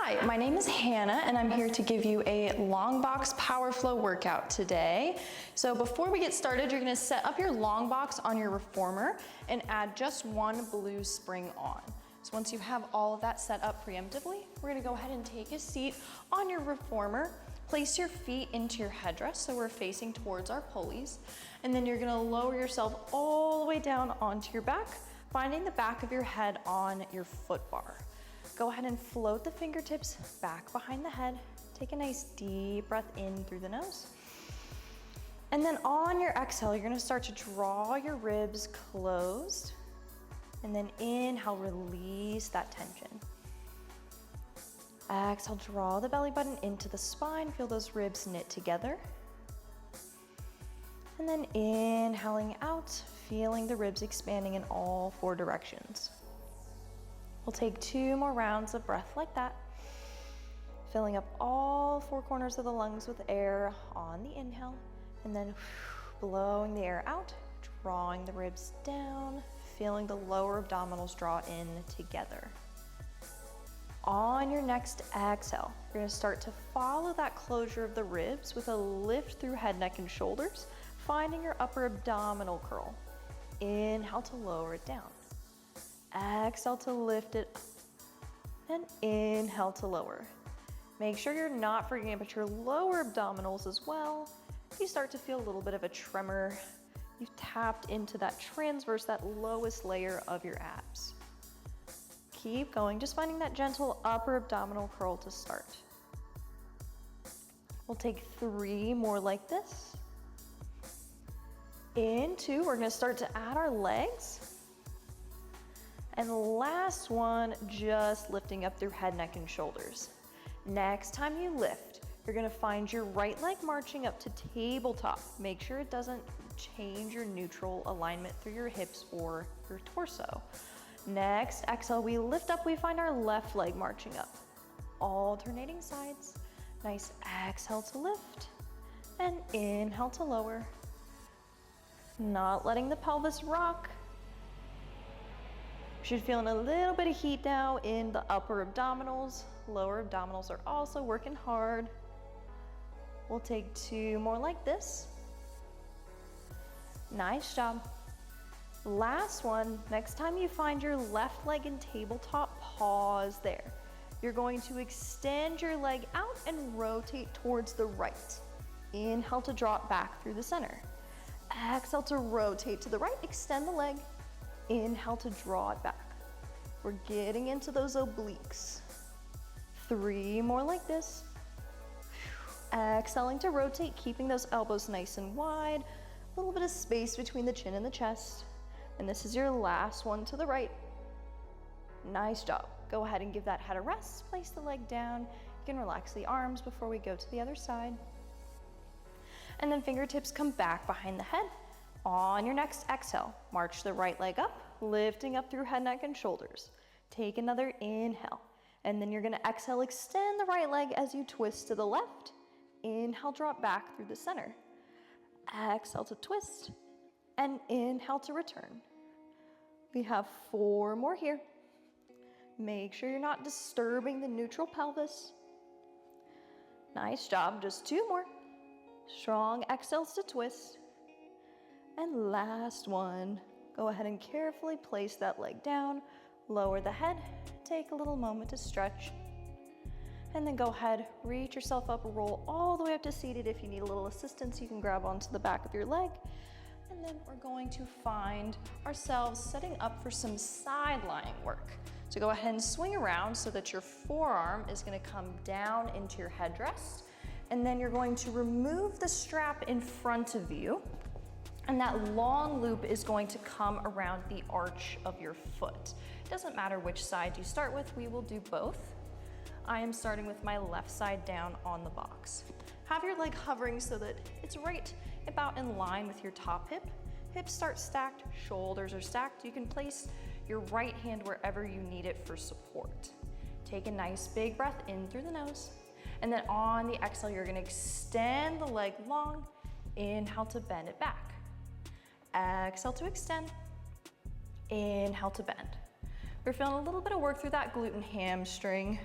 Hi, my name is Hannah and I'm here to give you a long box power flow workout today. So before we get started, you're gonna set up your long box on your reformer and add just one blue spring on. So once you have all of that set up preemptively, we're gonna go ahead and take a seat on your reformer, place your feet into your headrest so we're facing towards our pulleys, and then you're gonna lower yourself all the way down onto your back, finding the back of your head on your foot bar. Go ahead and float the fingertips back behind the head. Take a nice deep breath in through the nose. And then on your exhale, you're gonna start to draw your ribs closed. And then inhale, release that tension. Exhale, draw the belly button into the spine. Feel those ribs knit together. And then inhaling out, feeling the ribs expanding in all four directions. We'll take 2 more rounds of breath like that, filling up all 4 corners of the lungs with air on the inhale, and then blowing the air out, drawing the ribs down, feeling the lower abdominals draw in together. On your next exhale, you're gonna start to follow that closure of the ribs with a lift through head, neck, and shoulders, finding your upper abdominal curl. Inhale to lower it down. Exhale to lift it up, and inhale to lower. Make sure you're not forgetting about your lower abdominals as well. You start to feel a little bit of a tremor. You've tapped into that transverse, that lowest layer of your abs. Keep going, just finding that gentle upper abdominal curl to start. We'll take 3 more like this. In 2, we're gonna start to add our legs. And the last one, just lifting up through head, neck, and shoulders. Next time you lift, you're gonna find your right leg marching up to tabletop. Make sure it doesn't change your neutral alignment through your hips or your torso. Next, exhale, we lift up, we find our left leg marching up. Alternating sides. Nice exhale to lift, and inhale to lower. Not letting the pelvis rock. Should feeling a little bit of heat now in the upper abdominals. Lower abdominals are also working hard. We'll take 2 more like this. Nice job. Last one, next time you find your left leg in tabletop, pause there. You're going to extend your leg out and rotate towards the right. Inhale to draw it back through the center. Exhale to rotate to the right, extend the leg. Inhale to draw it back. We're getting into those obliques. 3 more like this. Exhaling to rotate, keeping those elbows nice and wide. A little bit of space between the chin and the chest. And this is your last one to the right. Nice job. Go ahead and give that head a rest. Place the leg down. You can relax the arms before we go to the other side. And then fingertips come back behind the head. On your next exhale, march the right leg up, lifting up through head, neck, and shoulders. Take another inhale, and then you're gonna exhale, extend the right leg as you twist to the left. Inhale, drop back through the center. Exhale to twist, and inhale to return. We have 4 more here. Make sure you're not disturbing the neutral pelvis. Nice job, just 2 more. Strong exhales to twist. And last one, go ahead and carefully place that leg down, lower the head, take a little moment to stretch, and then go ahead, reach yourself up, roll all the way up to seated. If you need a little assistance, you can grab onto the back of your leg. And then we're going to find ourselves setting up for some side lying work. So go ahead and swing around so that your forearm is gonna come down into your headrest, and then you're going to remove the strap in front of you. And that long loop is going to come around the arch of your foot. It doesn't matter which side you start with, we will do both. I am starting with my left side down on the box. Have your leg hovering so that it's right about in line with your top hip. Hips start stacked, shoulders are stacked. You can place your right hand wherever you need it for support. Take a nice big breath in through the nose. And then on the exhale, you're gonna extend the leg long. Inhale to bend it back. Exhale to extend. Inhale to bend. We're feeling a little bit of work through that glute and hamstring.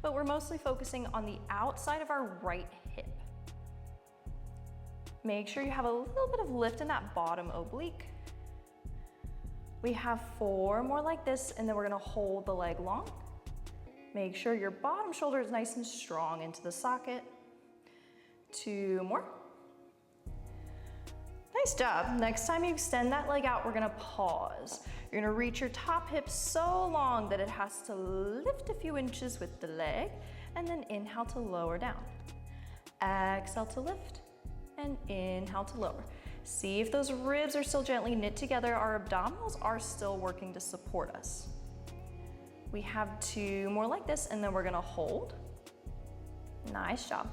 but we're mostly focusing on the outside of our right hip. Make sure you have a little bit of lift in that bottom oblique. We have 4 more like this, and then we're gonna hold the leg long. Make sure your bottom shoulder is nice and strong into the socket. 2 more. Nice job. Next time you extend that leg out, we're gonna pause. You're gonna reach your top hip so long that it has to lift a few inches with the leg, and then inhale to lower down. Exhale to lift, and inhale to lower. See if those ribs are still gently knit together. Our abdominals are still working to support us. We have 2 more like this, and then we're gonna hold. Nice job.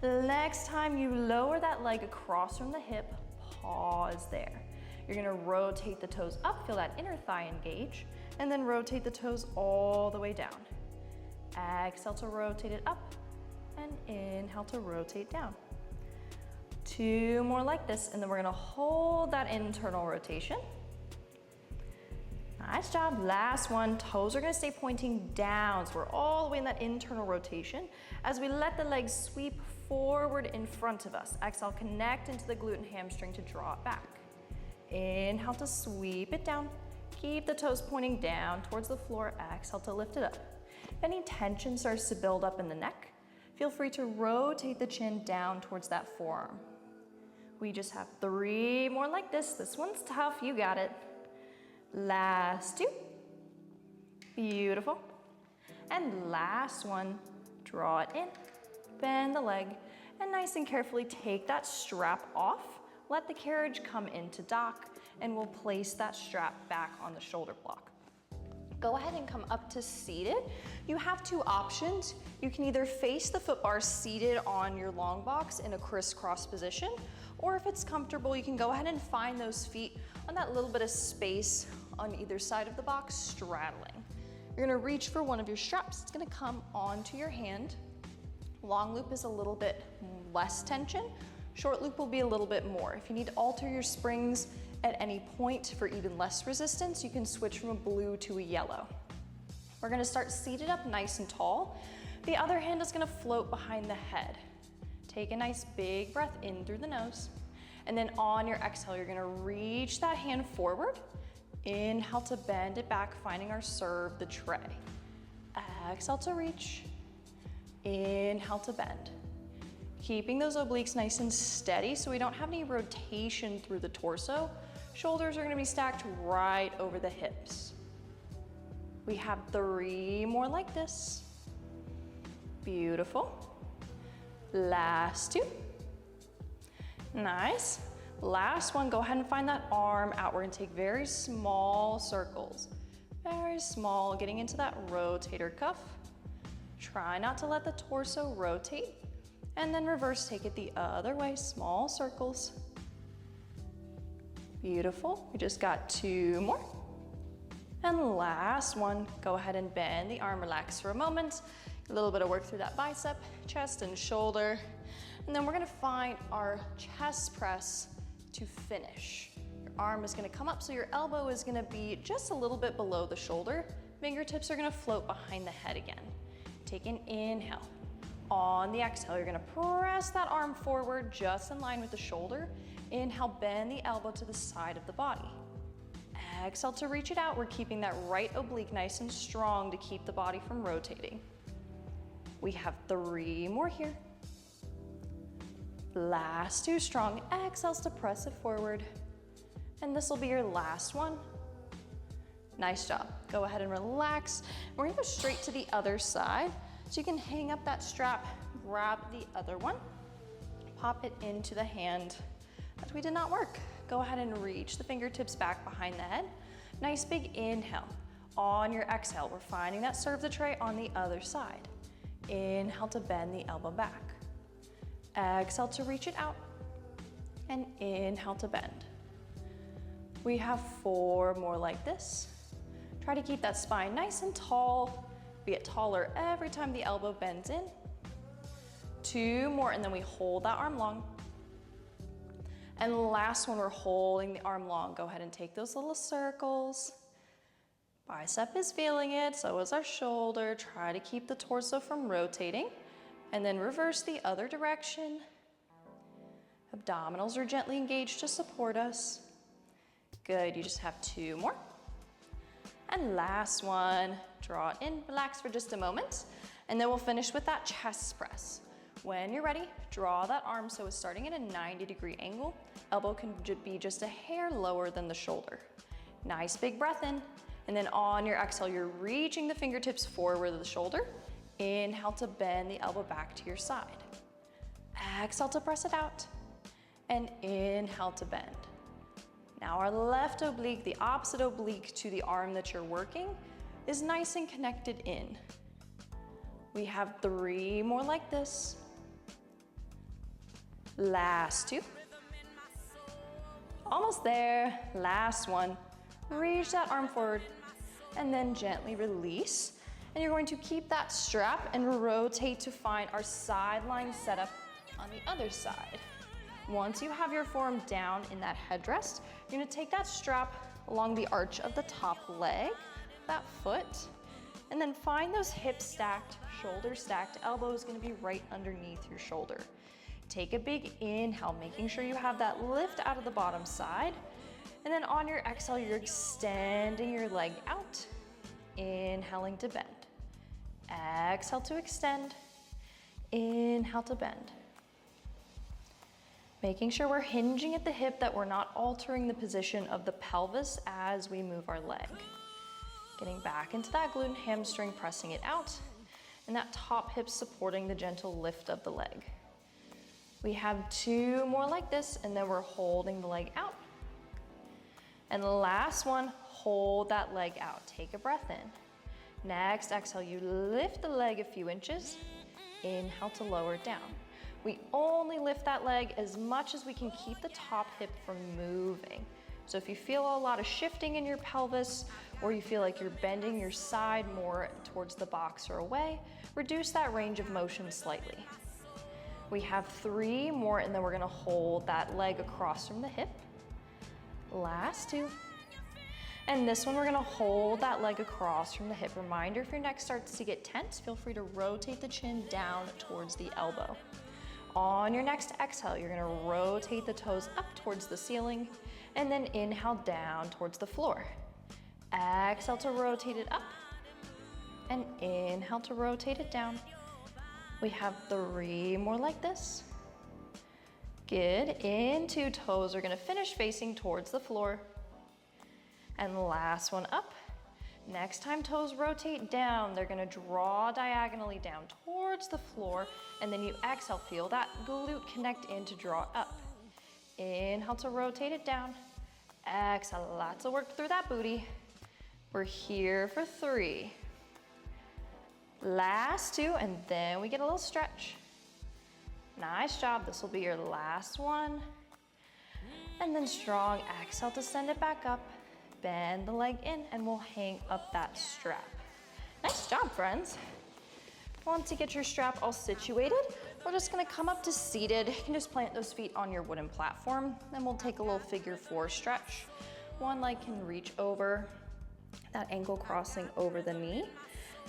The next time you lower that leg across from the hip, pause there. You're gonna rotate the toes up, feel that inner thigh engage, and then rotate the toes all the way down. Exhale to rotate it up, and inhale to rotate down. 2 more like this, and then we're gonna hold that internal rotation. Nice job, last one. Toes are gonna stay pointing down, so we're all the way in that internal rotation as we let the legs sweep forward in front of us. Exhale, connect into the glute and hamstring to draw it back. Inhale to sweep it down. Keep the toes pointing down towards the floor. Exhale to lift it up. If any tension starts to build up in the neck, feel free to rotate the chin down towards that forearm. We just have 3 more like this. This one's tough, you got it. Last 2. Beautiful. And last one, draw it in, bend the leg, and nice and carefully take that strap off. Let the carriage come into dock, and we'll place that strap back on the shoulder block. Go ahead and come up to seated. You have 2 options. You can either face the foot bar seated on your long box in a crisscross position, or if it's comfortable, you can go ahead and find those feet on that little bit of space on either side of the box, straddling. You're gonna reach for one of your straps. It's gonna come onto your hand. Long loop is a little bit less tension. Short loop will be a little bit more. If you need to alter your springs at any point for even less resistance, you can switch from a blue to a yellow. We're gonna start seated up nice and tall. The other hand is gonna float behind the head. Take a nice big breath in through the nose. And then on your exhale, you're gonna reach that hand forward. Inhale to bend it back, finding our serve, the tray. Exhale to reach. Inhale to bend. Keeping those obliques nice and steady so we don't have any rotation through the torso. Shoulders are gonna be stacked right over the hips. We have 3 more like this. Beautiful. Last 2. Nice. Last one, go ahead and find that arm out. We're gonna take very small circles. Very small, getting into that rotator cuff. Try not to let the torso rotate. And then reverse, take it the other way, small circles. Beautiful, we just got 2 more. And last one, go ahead and bend the arm, relax for a moment. A little bit of work through that bicep, chest and shoulder. And then we're gonna find our chest press to finish. Your arm is gonna come up, so your elbow is gonna be just a little bit below the shoulder. Fingertips are gonna float behind the head again. Take an inhale. On the exhale, you're gonna press that arm forward just in line with the shoulder. Inhale, bend the elbow to the side of the body. Exhale to reach it out. We're keeping that right oblique nice and strong to keep the body from rotating. We have 3 more here. Last 2 strong exhales to press it forward. And this will be your last one. Nice job. Go ahead and relax. We're gonna go straight to the other side. So you can hang up that strap, grab the other one, pop it into the hand. That we did not work. Go ahead and reach the fingertips back behind the head. Nice big inhale. On your exhale, we're finding that serve the tray on the other side. Inhale to bend the elbow back. Exhale to reach it out. And inhale to bend. We have 4 more like this. Try to keep that spine nice and tall. We get taller every time the elbow bends in. 2 more, and then we hold that arm long. And last one, we're holding the arm long. Go ahead and take those little circles. Bicep is feeling it, so is our shoulder. Try to keep the torso from rotating. And then reverse the other direction. Abdominals are gently engaged to support us. Good, you just have 2 more. And last one, draw it in, relax for just a moment. And then we'll finish with that chest press. When you're ready, draw that arm so it's starting at a 90-degree angle. Elbow can be just a hair lower than the shoulder. Nice big breath in. And then on your exhale, you're reaching the fingertips forward of the shoulder. Inhale to bend the elbow back to your side. Exhale to press it out. And inhale to bend. Now our left oblique, the opposite oblique to the arm that you're working, is nice and connected in. We have 3 more like this. Last 2. Almost there. Last one. Reach that arm forward and then gently release. And you're going to keep that strap and rotate to find our sideline setup on the other side. Once you have your forearm down in that headrest, you're gonna take that strap along the arch of the top leg, that foot, and then find those hips stacked, shoulders stacked, elbows gonna be right underneath your shoulder. Take a big inhale, making sure you have that lift out of the bottom side. And then on your exhale, you're extending your leg out, inhaling to bend. Exhale to extend, inhale to bend. Making sure we're hinging at the hip, that we're not altering the position of the pelvis as we move our leg. Getting back into that glute and hamstring, pressing it out, and that top hip supporting the gentle lift of the leg. We have 2 more like this, and then we're holding the leg out. And the last one, hold that leg out. Take a breath in. Next exhale, you lift the leg a few inches. Inhale to lower it down. We only lift that leg as much as we can keep the top hip from moving. So if you feel a lot of shifting in your pelvis, or you feel like you're bending your side more towards the box or away, reduce that range of motion slightly. We have 3 more, and then we're gonna hold that leg across from the hip. Last 2. And this one, we're gonna hold that leg across from the hip. Reminder, if your neck starts to get tense, feel free to rotate the chin down towards the elbow. On your next exhale, you're gonna rotate the toes up towards the ceiling, and then inhale down towards the floor. Exhale to rotate it up, and inhale to rotate it down. We have 3 more like this. Good, into toes are gonna finish facing towards the floor. And last one up. Next time toes rotate down, they're gonna draw diagonally down towards the floor, and then you exhale, feel that glute connect in to draw up. Inhale to rotate it down. Exhale, lots of work through that booty. We're here for 3. Last 2, and then we get a little stretch. Nice job, this will be your last one. And then strong exhale to send it back up. Bend the leg in, and we'll hang up that strap. Nice job, friends. Want to get your strap all situated? We're just gonna come up to seated. You can just plant those feet on your wooden platform, then we'll take a little figure 4 stretch. One leg can reach over, that ankle crossing over the knee.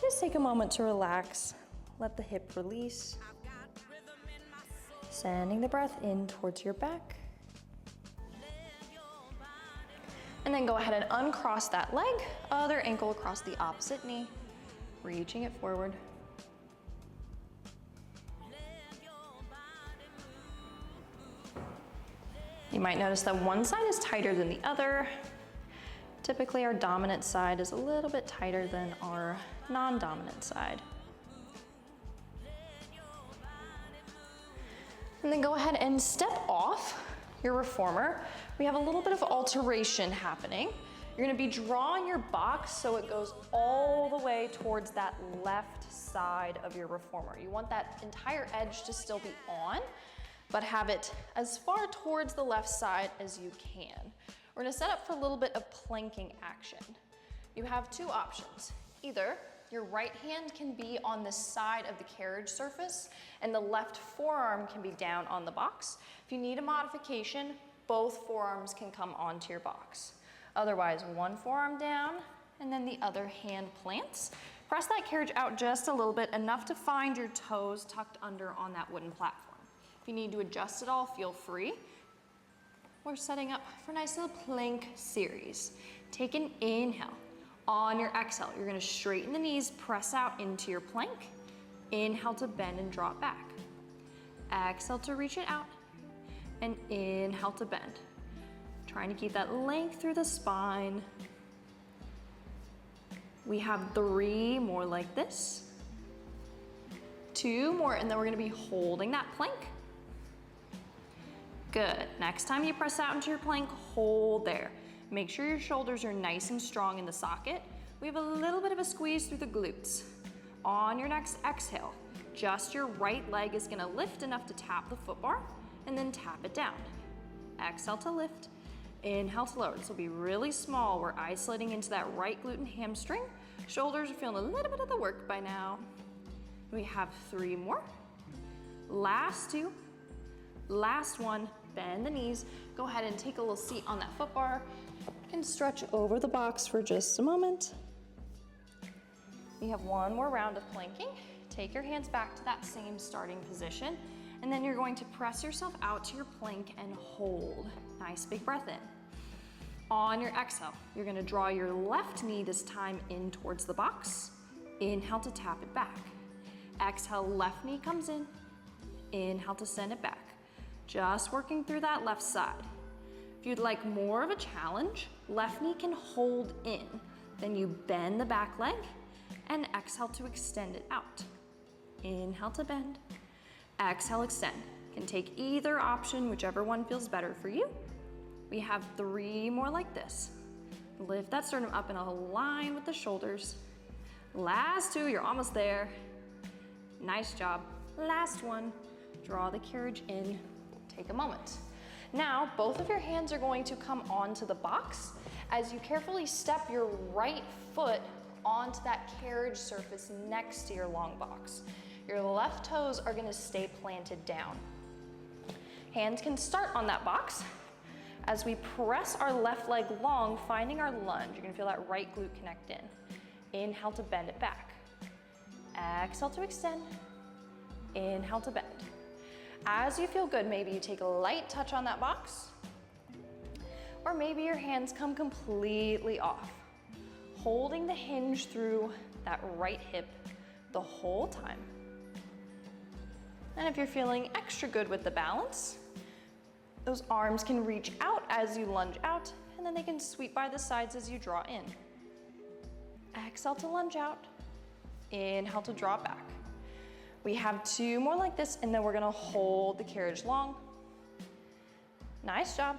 Just take a moment to relax. Let the hip release. Sending the breath in towards your back. And then go ahead and uncross that leg, other ankle across the opposite knee, reaching it forward. You might notice that one side is tighter than the other. Typically, our dominant side is a little bit tighter than our non-dominant side. And then go ahead and step off your reformer. We have a little bit of alteration happening. You're gonna be drawing your box so it goes all the way towards that left side of your reformer. You want that entire edge to still be on, but have it as far towards the left side as you can. We're gonna set up for a little bit of planking action. You have 2 options. Either your right hand can be on the side of the carriage surface and the left forearm can be down on the box. If you need a modification, both forearms can come onto your box. Otherwise, one forearm down and then the other hand plants. Press that carriage out just a little bit, enough to find your toes tucked under on that wooden platform. If you need to adjust at all, feel free. We're setting up for a nice little plank series. Take an inhale. On your exhale, you're gonna straighten the knees, press out into your plank. Inhale to bend and drop back. Exhale to reach it out, and inhale to bend. Trying to keep that length through the spine. We have 3 more like this. 2 more, and then we're gonna be holding that plank. Good. Next time you press out into your plank, hold there. Make sure your shoulders are nice and strong in the socket. We have a little bit of a squeeze through the glutes. On your next exhale, just your right leg is gonna lift enough to tap the foot bar, and then tap it down. Exhale to lift. Inhale to lower. This will be really small. We're isolating into that right glute and hamstring. Shoulders are feeling a little bit of the work by now. We have 3 more. Last 2. Last 1. Bend the knees. Go ahead and take a little seat on that foot bar. You can stretch over the box for just a moment. We have 1 more round of planking. Take your hands back to that same starting position, and then you're going to press yourself out to your plank and hold. Nice big breath in. On your exhale, you're gonna draw your left knee this time in towards the box. Inhale to tap it back. Exhale, left knee comes in. Inhale to send it back. Just working through that left side. If you'd like more of a challenge, left knee can hold in. Then you bend the back leg and exhale to extend it out. Inhale to bend. Exhale, extend. Can take either option, whichever one feels better for you. We have 3 more like this. Lift that sternum up and align with the shoulders. Last 2, you're almost there. Nice job. Last 1, draw the carriage in. Take a moment. Now, both of your hands are going to come onto the box as you carefully step your right foot onto that carriage surface next to your long box. Your left toes are gonna stay planted down. Hands can start on that box. As we press our left leg long, finding our lunge, you're gonna feel that right glute connect in. Inhale to bend it back. Exhale to extend. Inhale to bend. As you feel good, maybe you take a light touch on that box, or maybe your hands come completely off, holding the hinge through that right hip the whole time. And if you're feeling extra good with the balance, those arms can reach out as you lunge out, and then they can sweep by the sides as you draw in. Exhale to lunge out. Inhale to draw back. We have 2 more like this, and then we're gonna hold the carriage long. Nice job.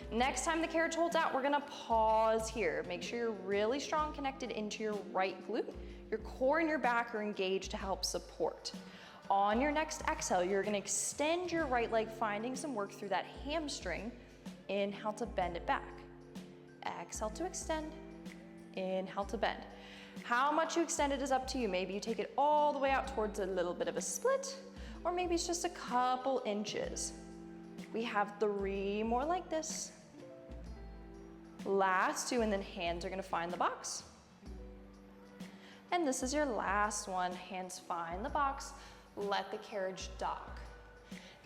Next time the carriage holds out, we're gonna pause here. Make sure you're really strong connected into your right glute. Your core and your back are engaged to help support. On your next exhale, you're gonna extend your right leg, finding some work through that hamstring. Inhale to bend it back. Exhale to extend. Inhale to bend. How much you extend it is up to you. Maybe you take it all the way out towards a little bit of a split, or maybe it's just a couple inches. We have 3 more like this. Last 2, and then hands are gonna find the box. And this is your last one. Hands find the box. Let the carriage dock.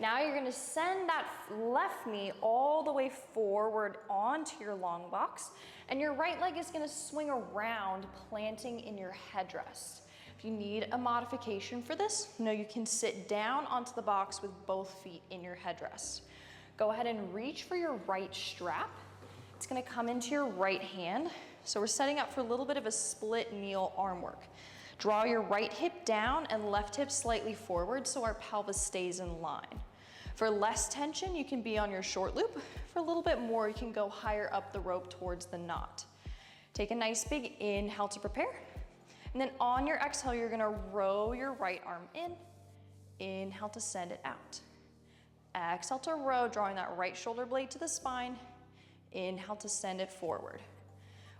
Now you're gonna send that left knee all the way forward onto your long box, and your right leg is gonna swing around, planting in your headrest. If you need a modification for this, know you can sit down onto the box with both feet in your headrest. Go ahead and reach for your right strap. It's gonna come into your right hand. So we're setting up for a little bit of a split kneel arm work. Draw your right hip down and left hip slightly forward so our pelvis stays in line. For less tension, you can be on your short loop. For a little bit more, you can go higher up the rope towards the knot. Take a nice big inhale to prepare. And then on your exhale, you're gonna row your right arm in. Inhale to send it out. Exhale to row, drawing that right shoulder blade to the spine. Inhale to send it forward.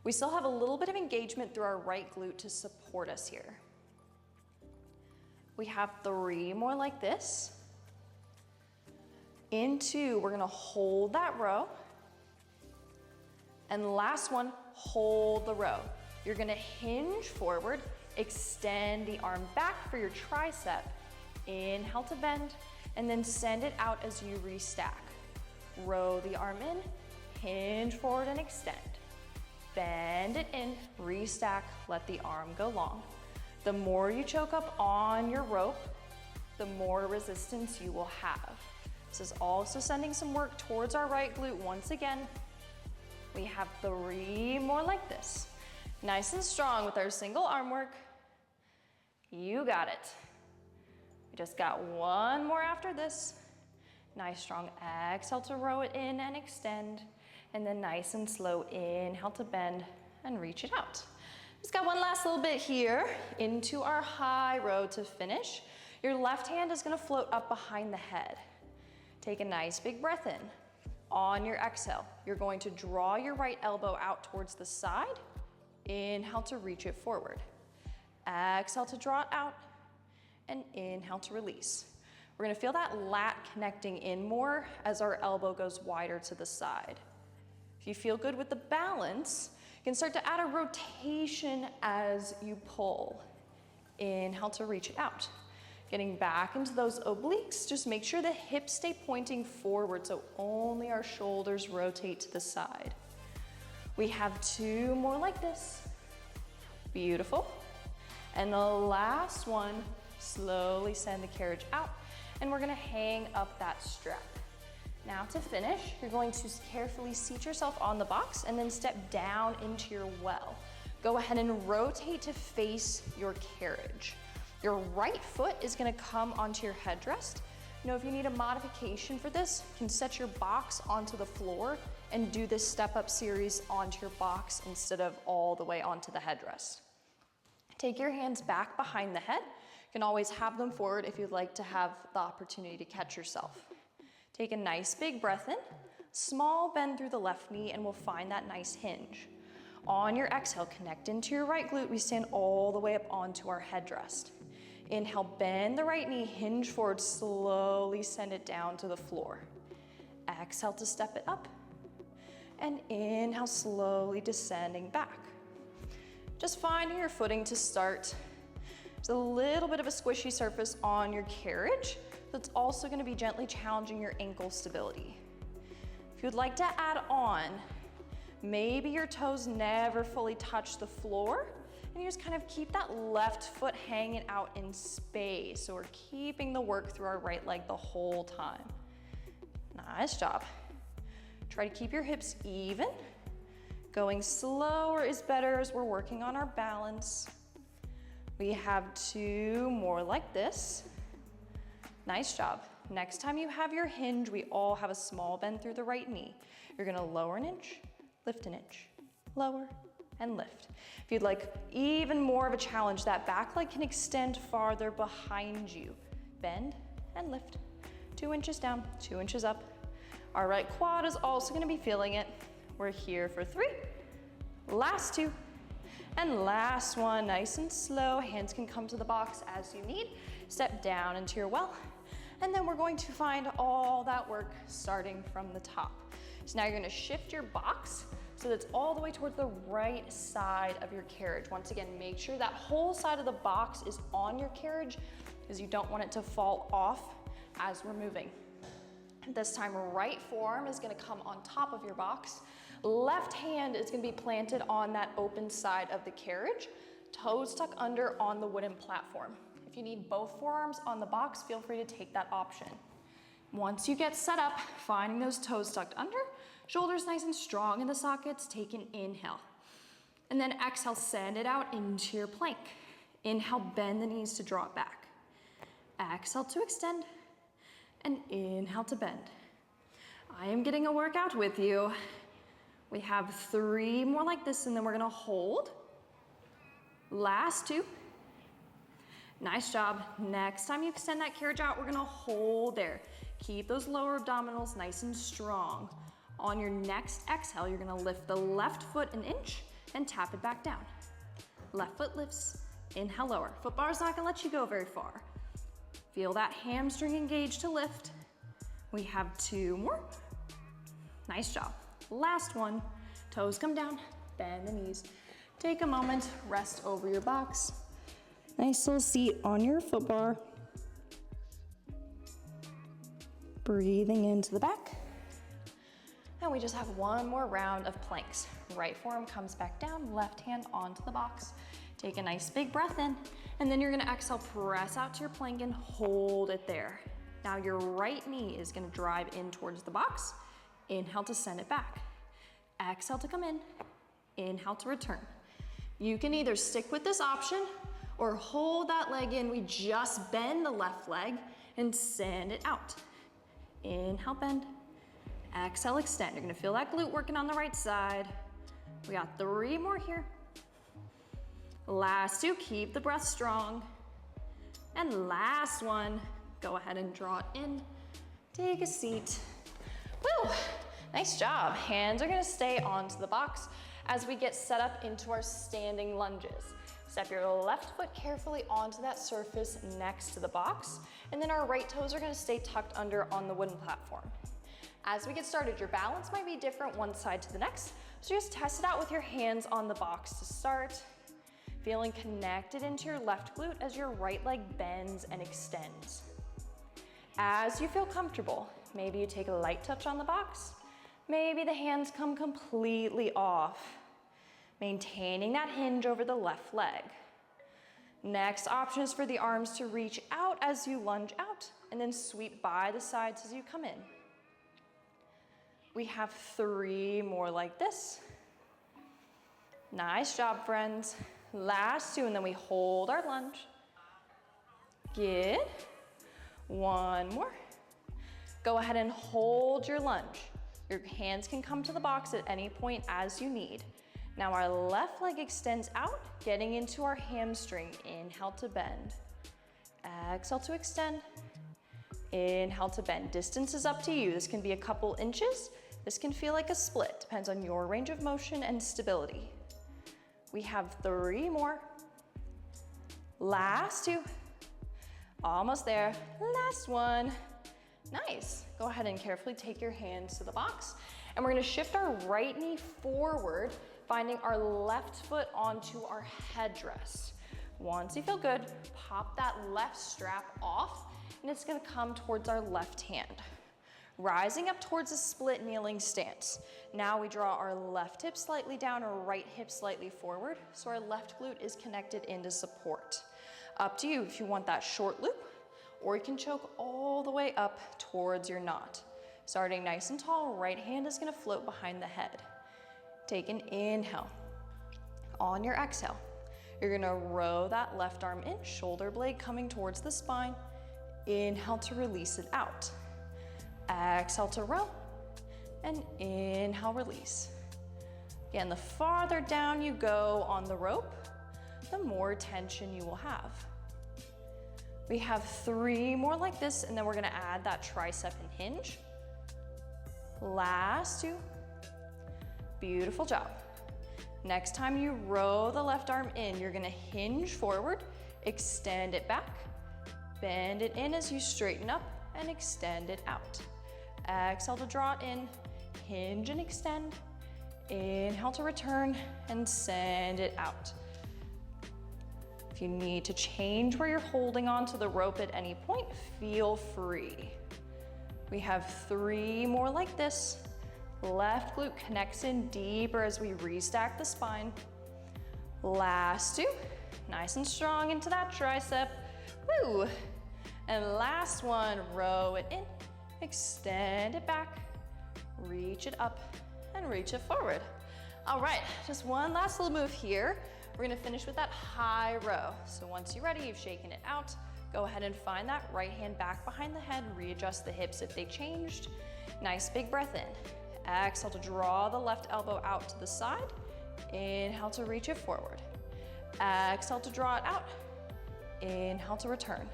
We still have a little bit of engagement through our right glute to support us here. We have 3 more like this. In 2, we're gonna hold that row. And last one, hold the row. You're gonna hinge forward, extend the arm back for your tricep. Inhale to bend, and then send it out as you restack. Row the arm in, hinge forward and extend. Bend it in, restack, let the arm go long. The more you choke up on your rope, the more resistance you will have. This is also sending some work towards our right glute once again. We have 3 more like this. Nice and strong with our single arm work. You got it. We just got 1 more after this. Nice strong exhale to row it in and extend. And then nice and slow inhale to bend and reach it out. Just got one last little bit here into our high row to finish. Your left hand is gonna float up behind the head. Take a nice big breath in. On your exhale, you're going to draw your right elbow out towards the side. Inhale to reach it forward. Exhale to draw it out. And inhale to release. We're gonna feel that lat connecting in more as our elbow goes wider to the side. If you feel good with the balance, you can start to add a rotation as you pull. Inhale to reach it out. Getting back into those obliques, just make sure the hips stay pointing forward so only our shoulders rotate to the side. We have 2 more like this. Beautiful. And the last one, slowly send the carriage out, and we're gonna hang up that strap. Now to finish, you're going to carefully seat yourself on the box and then step down into your well. Go ahead and rotate to face your carriage. Your right foot is gonna come onto your headrest. You know, if you need a modification for this, you can set your box onto the floor and do this step-up series onto your box instead of all the way onto the headrest. Take your hands back behind the head. You can always have them forward if you'd like to have the opportunity to catch yourself. Take a nice big breath in, small bend through the left knee, and we'll find that nice hinge. On your exhale, connect into your right glute. We stand all the way up onto our headrest. Inhale, bend the right knee, hinge forward, slowly send it down to the floor. Exhale to step it up. And inhale, slowly descending back. Just finding your footing to start. There's a little bit of a squishy surface on your carriage that's also gonna be gently challenging your ankle stability. If you'd like to add on, maybe your toes never fully touch the floor, and you just kind of keep that left foot hanging out in space. So we're keeping the work through our right leg the whole time. Nice job. Try to keep your hips even. Going slower is better as we're working on our balance. We have 2 more like this. Nice job. Next time you have your hinge, we all have a small bend through the right knee. You're gonna lower an inch, lift an inch, lower, and lift. If you'd like even more of a challenge, that back leg can extend farther behind you. Bend and lift. 2 inches down, 2 inches up. Our right quad is also gonna be feeling it. We're here for 3. Last 2. And last one, nice and slow. Hands can come to the box as you need. Step down into your well. And then we're going to find all that work starting from the top. So now you're gonna shift your box so that's all the way towards the right side of your carriage. Once again, make sure that whole side of the box is on your carriage because you don't want it to fall off as we're moving. This time, right forearm is gonna come on top of your box. Left hand is gonna be planted on that open side of the carriage. Toes tuck under on the wooden platform. If you need both forearms on the box, feel free to take that option. Once you get set up, finding those toes tucked under, shoulders nice and strong in the sockets, take an inhale. And then exhale, send it out into your plank. Inhale, bend the knees to draw it back. Exhale to extend, and inhale to bend. I am getting a workout with you. We have 3 more like this, and then we're gonna hold. Last 2. Nice job. Next time you extend that carriage out, we're gonna hold there. Keep those lower abdominals nice and strong. On your next exhale, you're gonna lift the left foot an inch and tap it back down. Left foot lifts, inhale, lower. Foot bar's not gonna let you go very far. Feel that hamstring engage to lift. We have 2 more. Nice job. Last one, toes come down, bend the knees. Take a moment, rest over your box. Nice little seat on your foot bar. Breathing into the back. And we just have one more round of planks. Right forearm comes back down, left hand onto the box. Take a nice big breath in, and then you're gonna exhale, press out to your plank and hold it there. Now your right knee is gonna drive in towards the box. Inhale to send it back. Exhale to come in. Inhale to return. You can either stick with this option or hold that leg in. We just bend the left leg and send it out. Inhale, bend. Exhale, extend. You're gonna feel that glute working on the right side. We got 3 more here. Last 2, keep the breath strong. And last one, go ahead and draw it in. Take a seat. Woo, nice job. Hands are gonna stay onto the box as we get set up into our standing lunges. Step your left foot carefully onto that surface next to the box, and then our right toes are gonna stay tucked under on the wooden platform. As we get started, your balance might be different one side to the next, so just test it out with your hands on the box to start. Feeling connected into your left glute as your right leg bends and extends. As you feel comfortable, maybe you take a light touch on the box, maybe the hands come completely off, maintaining that hinge over the left leg. Next option is for the arms to reach out as you lunge out and then sweep by the sides as you come in. We have 3 more like this. Nice job, friends. Last 2, and then we hold our lunge. Good. 1 more. Go ahead and hold your lunge. Your hands can come to the box at any point as you need. Now our left leg extends out, getting into our hamstring. Inhale to bend. Exhale to extend. Inhale to bend. Distance is up to you. This can be a couple inches. This can feel like a split. Depends on your range of motion and stability. We have 3 more. Last 2. Almost there. Last 1. Nice. Go ahead and carefully take your hands to the box. And we're gonna shift our right knee forward, finding our left foot onto our headrest. Once you feel good, pop that left strap off, and it's gonna come towards our left hand. Rising up towards a split kneeling stance. Now we draw our left hip slightly down, our right hip slightly forward, so our left glute is connected into support. Up to you if you want that short loop, or you can choke all the way up towards your knot. Starting nice and tall, right hand is gonna float behind the head. Take an inhale. On your exhale, you're gonna row that left arm in, shoulder blade coming towards the spine. Inhale to release it out. Exhale to row, and inhale, release. Again, the farther down you go on the rope, the more tension you will have. We have 3 more like this, and then we're gonna add that tricep and hinge. Last 2. Beautiful job. Next time you row the left arm in, you're gonna hinge forward, extend it back, bend it in as you straighten up, and extend it out. Exhale to draw it in, hinge and extend. Inhale to return and send it out. If you need to change where you're holding onto the rope at any point, feel free. We have 3 more like this. Left glute connects in deeper as we restack the spine. Last 2, nice and strong into that tricep. Woo! And last one, row it in, extend it back, reach it up, and reach it forward. All right, just one last little move here. We're gonna finish with that high row. So once you're ready, you've shaken it out, go ahead and find that right hand back behind the head, readjust the hips if they changed. Nice big breath in. Exhale to draw the left elbow out to the side. Inhale to reach it forward. Exhale to draw it out. Inhale to return.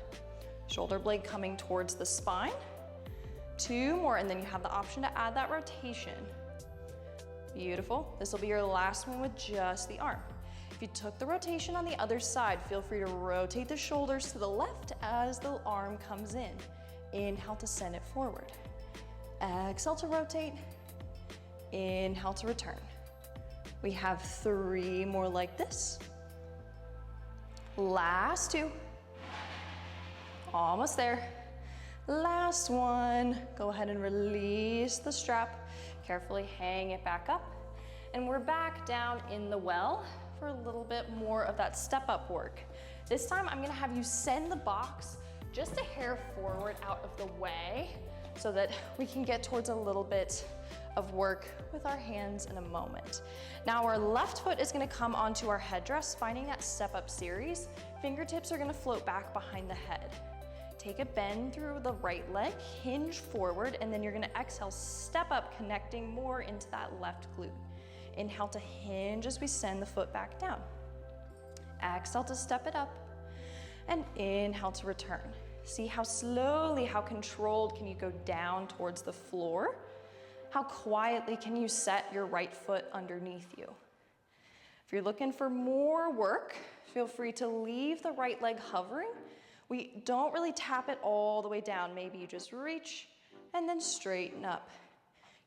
Shoulder blade coming towards the spine. 2 more, and then you have the option to add that rotation. Beautiful. This will be your last one with just the arm. If you took the rotation on the other side, feel free to rotate the shoulders to the left as the arm comes in. Inhale to send it forward. Exhale to rotate. Inhale to return. We have 3 more like this. Last 2. Almost there. Last one. Go ahead and release the strap. Carefully hang it back up. And we're back down in the well for a little bit more of that step up work. This time I'm gonna have you send the box just a hair forward out of the way so that we can get towards a little bit of work with our hands in a moment. Now our left foot is gonna come onto our headdress, finding that step up series. Fingertips are gonna float back behind the head. Take a bend through the right leg, hinge forward, and then you're gonna exhale, step up, connecting more into that left glute. Inhale to hinge as we send the foot back down. Exhale to step it up, and inhale to return. See how slowly, how controlled can you go down towards the floor? How quietly can you set your right foot underneath you? If you're looking for more work, feel free to leave the right leg hovering. We don't really tap it all the way down. Maybe you just reach and then straighten up.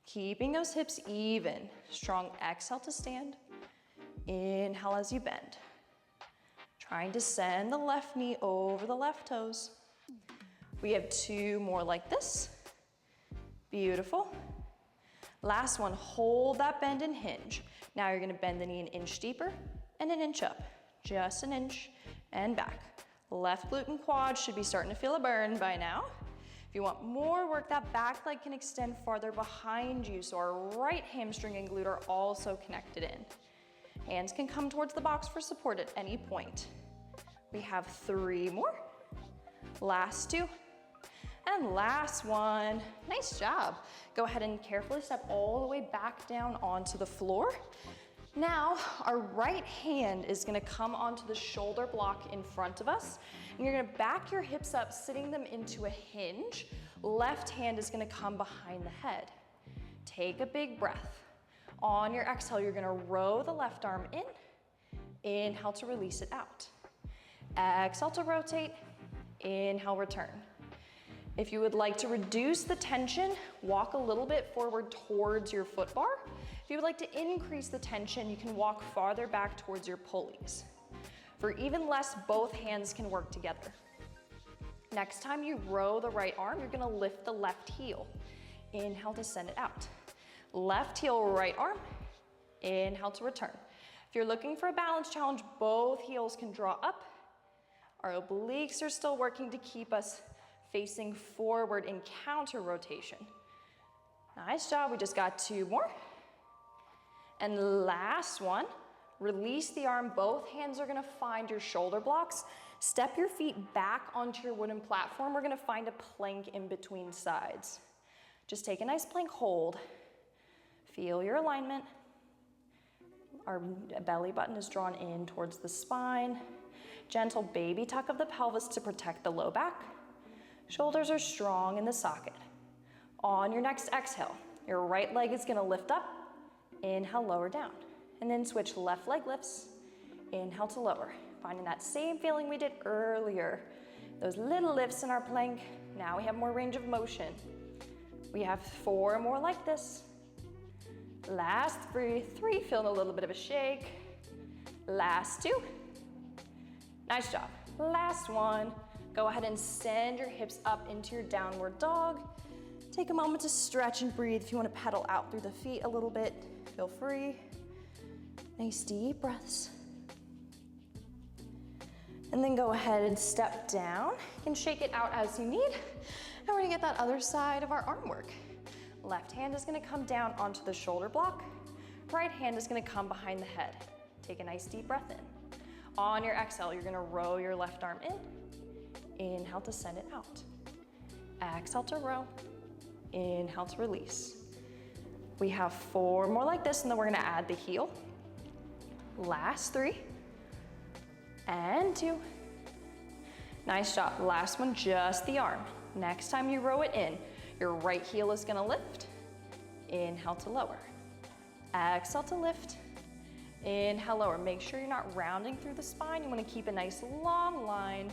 Keeping those hips even. Strong exhale to stand. Inhale as you bend. Trying to send the left knee over the left toes. We have 2 more like this. Beautiful. Last one, hold that bend and hinge. Now you're gonna bend the knee an inch deeper and an inch up. Just an inch and back. Left glute and quad should be starting to feel a burn by now. If you want more work, that back leg can extend farther behind you, so our right hamstring and glute are also connected in. Hands can come towards the box for support at any point. We have 3 more. Last 2. And last one. Nice job. Go ahead and carefully step all the way back down onto the floor. Now, our right hand is gonna come onto the shoulder block in front of us, and you're gonna back your hips up, sitting them into a hinge. Left hand is gonna come behind the head. Take a big breath. On your exhale, you're gonna row the left arm in. Inhale to release it out. Exhale to rotate. Inhale, return. If you would like to reduce the tension, walk a little bit forward towards your foot bar. If you would like to increase the tension, you can walk farther back towards your pulleys. For even less, both hands can work together. Next time you row the right arm, you're gonna lift the left heel. Inhale to send it out. Left heel, right arm. Inhale to return. If you're looking for a balance challenge, both heels can draw up. Our obliques are still working to keep us facing forward in counter rotation. Nice job, we just got 2 more. And last one, release the arm. Both hands are gonna find your shoulder blocks. Step your feet back onto your wooden platform. We're gonna find a plank in between sides. Just take a nice plank hold. Feel your alignment. Our belly button is drawn in towards the spine. Gentle baby tuck of the pelvis to protect the low back. Shoulders are strong in the socket. On your next exhale, your right leg is gonna lift up. Inhale, lower down. And then switch, left leg lifts. Inhale to lower. Finding that same feeling we did earlier. Those little lifts in our plank. Now we have more range of motion. We have 4 more like this. Last 3, feeling a little bit of a shake. Last 2. Nice job. Last one. Go ahead and send your hips up into your downward dog. Take a moment to stretch and breathe. If you want to pedal out through the feet a little bit, feel free. Nice deep breaths. And then go ahead and step down. You can shake it out as you need. And we're gonna get that other side of our arm work. Left hand is gonna come down onto the shoulder block. Right hand is gonna come behind the head. Take a nice deep breath in. On your exhale, you're gonna row your left arm in. Inhale to send it out. Exhale to row. Inhale to release. We have 4 more like this, and then we're gonna add the heel. Last 3. And 2. Nice job. Last one, just the arm. Next time you row it in, your right heel is gonna lift. Inhale to lower. Exhale to lift. Inhale, lower. Make sure you're not rounding through the spine. You wanna keep a nice long line.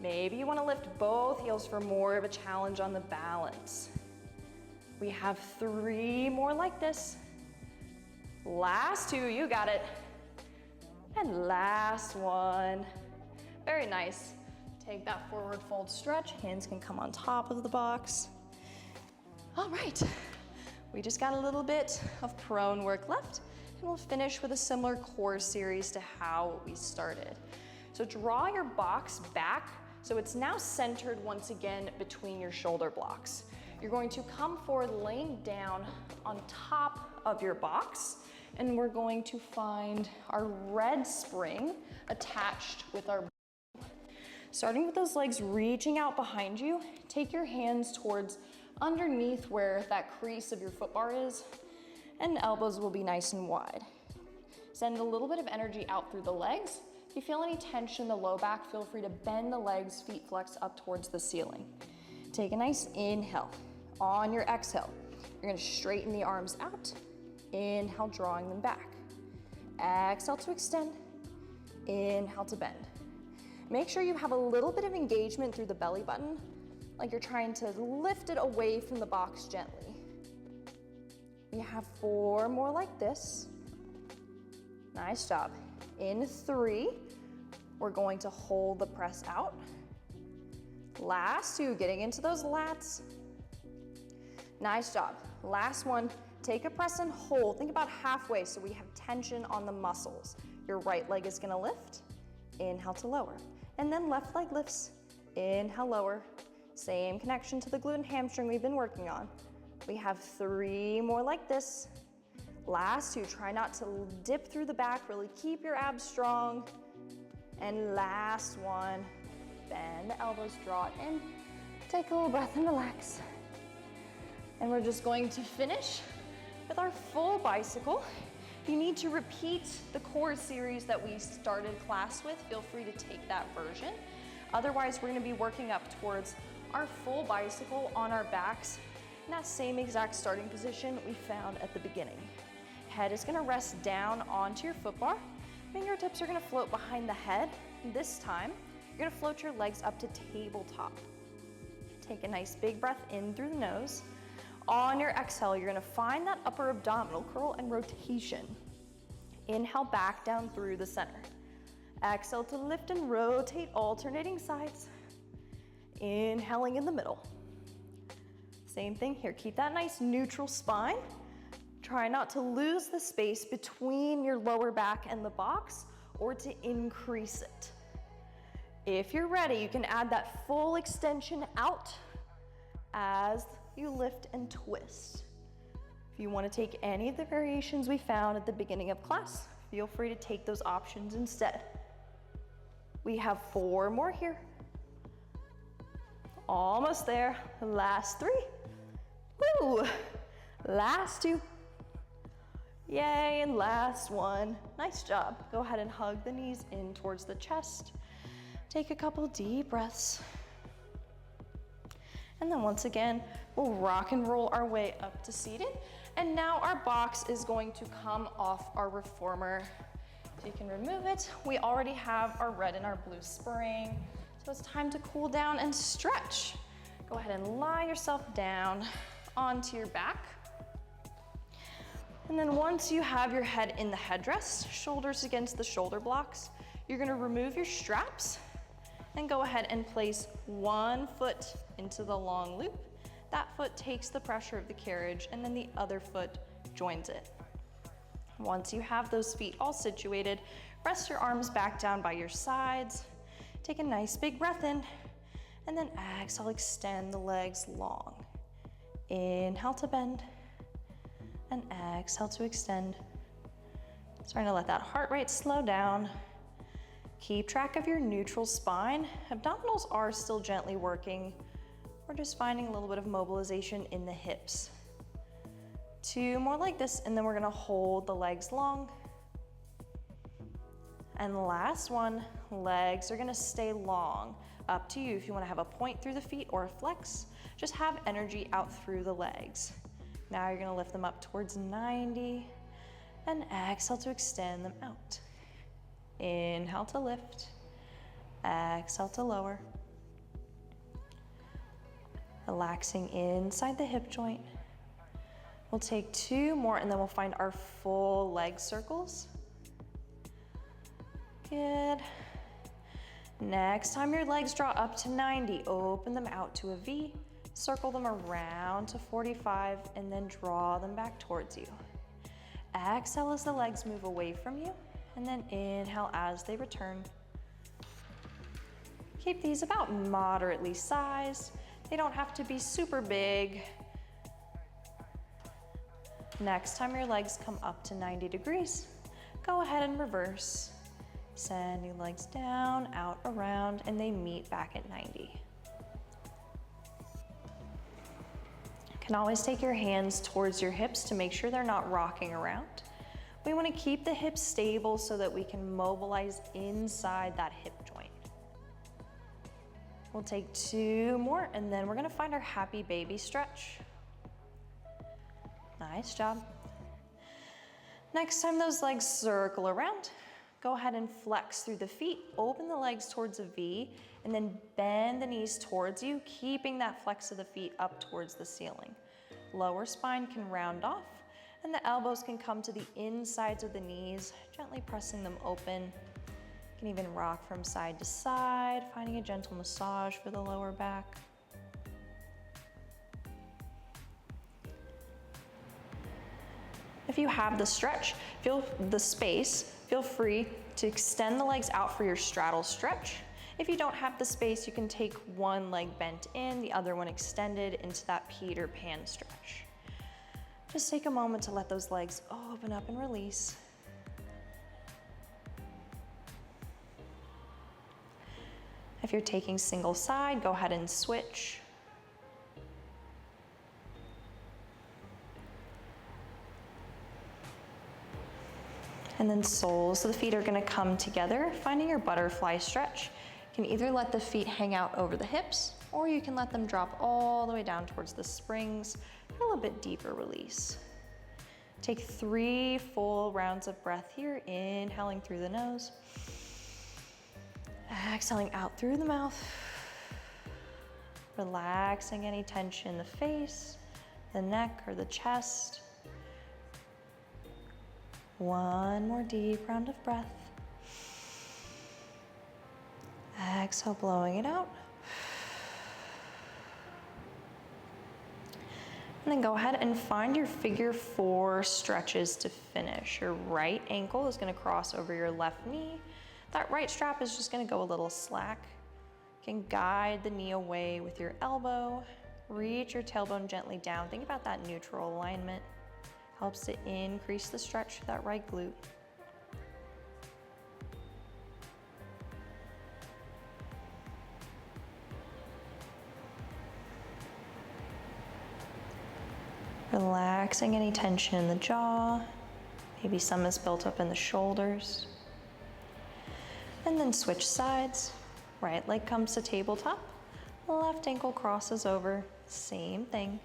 Maybe you wanna lift both heels for more of a challenge on the balance. We have 3 more like this. Last two, you got it. And last one. Very nice. Take that forward fold stretch. Hands can come on top of the box. All right, we just got a little bit of prone work left, and we'll finish with a similar core series to how we started. So draw your box back so it's now centered once again between your shoulder blocks. You're going to come forward laying down on top of your box, and we're going to find our red spring attached with our. Starting with those legs reaching out behind you, take your hands towards underneath where that crease of your foot bar is, and elbows will be nice and wide. Send a little bit of energy out through the legs. If you feel any tension in the low back, feel free to bend the legs, feet flex up towards the ceiling. Take a nice inhale. On your exhale, you're gonna straighten the arms out. Inhale, drawing them back. Exhale to extend. Inhale to bend. Make sure you have a little bit of engagement through the belly button, like you're trying to lift it away from the box gently. We have 4 more like this. Nice job. In 3, we're going to hold the press out. Last 2, getting into those lats. Nice job. Last one, take a press and hold. Think about halfway so we have tension on the muscles. Your right leg is gonna lift. Inhale to lower. And then left leg lifts. Inhale, lower. Same connection to the glute and hamstring we've been working on. We have 3 more like this. Last 2, try not to dip through the back, really keep your abs strong. And last one, bend the elbows, draw it in. Take a little breath and relax. And we're just going to finish with our full bicycle. If you need to repeat the core series that we started class with, feel free to take that version. Otherwise, we're gonna be working up towards our full bicycle on our backs in that same exact starting position we found at the beginning. Head is gonna rest down onto your foot bar. Fingertips are gonna float behind the head. This time, you're gonna float your legs up to tabletop. Take a nice big breath in through the nose. On your exhale, you're gonna find that upper abdominal curl and rotation. Inhale back down through the center. Exhale to lift and rotate, alternating sides. Inhaling in the middle. Same thing here, keep that nice neutral spine. Try not to lose the space between your lower back and the box or to increase it. If you're ready, you can add that full extension out as you lift and twist. If you want to take any of the variations we found at the beginning of class, feel free to take those options instead. We have 4 more here. Almost there. Last 3. Woo! Last 2. Yay, and last one. Nice job. Go ahead and hug the knees in towards the chest. Take a couple deep breaths. And then once again, we'll rock and roll our way up to seated. And now our box is going to come off our reformer. So you can remove it. We already have our red and our blue spring. So it's time to cool down and stretch. Go ahead and lie yourself down onto your back. And then once you have your head in the headrest, shoulders against the shoulder blocks, you're gonna remove your straps and go ahead and place one foot into the long loop. That foot takes the pressure of the carriage and then the other foot joins it. Once you have those feet all situated, rest your arms back down by your sides. Take a nice big breath in and then exhale, extend the legs long. Inhale to bend and exhale to extend. Starting to let that heart rate slow down. Keep track of your neutral spine. Abdominals are still gently working. We're just finding a little bit of mobilization in the hips. 2 more like this, and then we're gonna hold the legs long. And the last one, legs are gonna stay long. Up to you if you wanna have a point through the feet or a flex. Just have energy out through the legs. Now you're gonna lift them up towards 90 and exhale to extend them out. Inhale to lift, exhale to lower. Relaxing inside the hip joint. We'll take 2 more and then we'll find our full leg circles. Good. Next time your legs draw up to 90, open them out to a V, circle them around to 45, and then draw them back towards you. Exhale as the legs move away from you, and then inhale as they return. Keep these about moderately sized. They don't have to be super big. Next time your legs come up to 90 degrees, go ahead and reverse. Send your legs down, out, around, and they meet back at 90. You can always take your hands towards your hips to make sure they're not rocking around. We want to keep the hips stable so that we can mobilize inside that hip joint. We'll take 2 more, and then we're going to find our happy baby stretch. Nice job. Next time those legs circle around, go ahead and flex through the feet, open the legs towards a V, and then bend the knees towards you, keeping that flex of the feet up towards the ceiling. Lower spine can round off, and the elbows can come to the insides of the knees, gently pressing them open. You can even rock from side to side, finding a gentle massage for the lower back. If you have the stretch, feel free to extend the legs out for your straddle stretch. If you don't have the space, you can take one leg bent in, the other one extended into that Peter Pan stretch. Just take a moment to let those legs open up and release. If you're taking single side, go ahead and switch. And then soles of the feet are going to come together, finding your butterfly stretch. You can either let the feet hang out over the hips, or you can let them drop all the way down towards the springs for a little bit deeper release. Take 3 full rounds of breath here, inhaling through the nose, exhaling out through the mouth, relaxing any tension in the face, the neck, or the chest. 1 more deep round of breath. Exhale, blowing it out. And then go ahead and find your figure 4 stretches to finish. Your right ankle is going to cross over your left knee. That right strap is just going to go a little slack. You can guide the knee away with your elbow. Reach your tailbone gently down. Think about that neutral alignment. Helps to increase the stretch to that right glute. Relaxing any tension in the jaw. Maybe some is built up in the shoulders. And then switch sides. Right leg comes to tabletop. Left ankle crosses over. Same thing.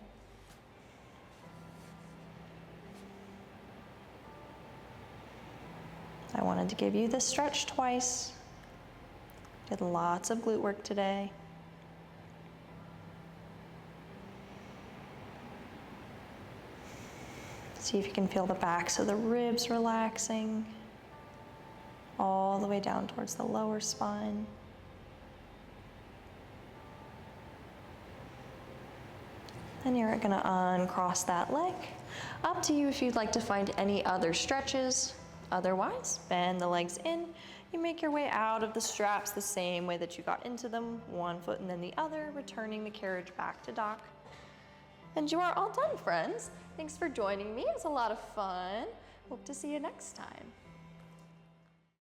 I wanted to give you this stretch twice. Did lots of glute work today. See if you can feel the backs of the ribs relaxing, all the way down towards the lower spine. And you're gonna uncross that leg. Up to you if you'd like to find any other stretches. Otherwise, bend the legs in. You make your way out of the straps the same way that you got into them, 1 foot and then the other, returning the carriage back to dock. And you are all done, friends. Thanks for joining me. It was a lot of fun. Hope to see you next time.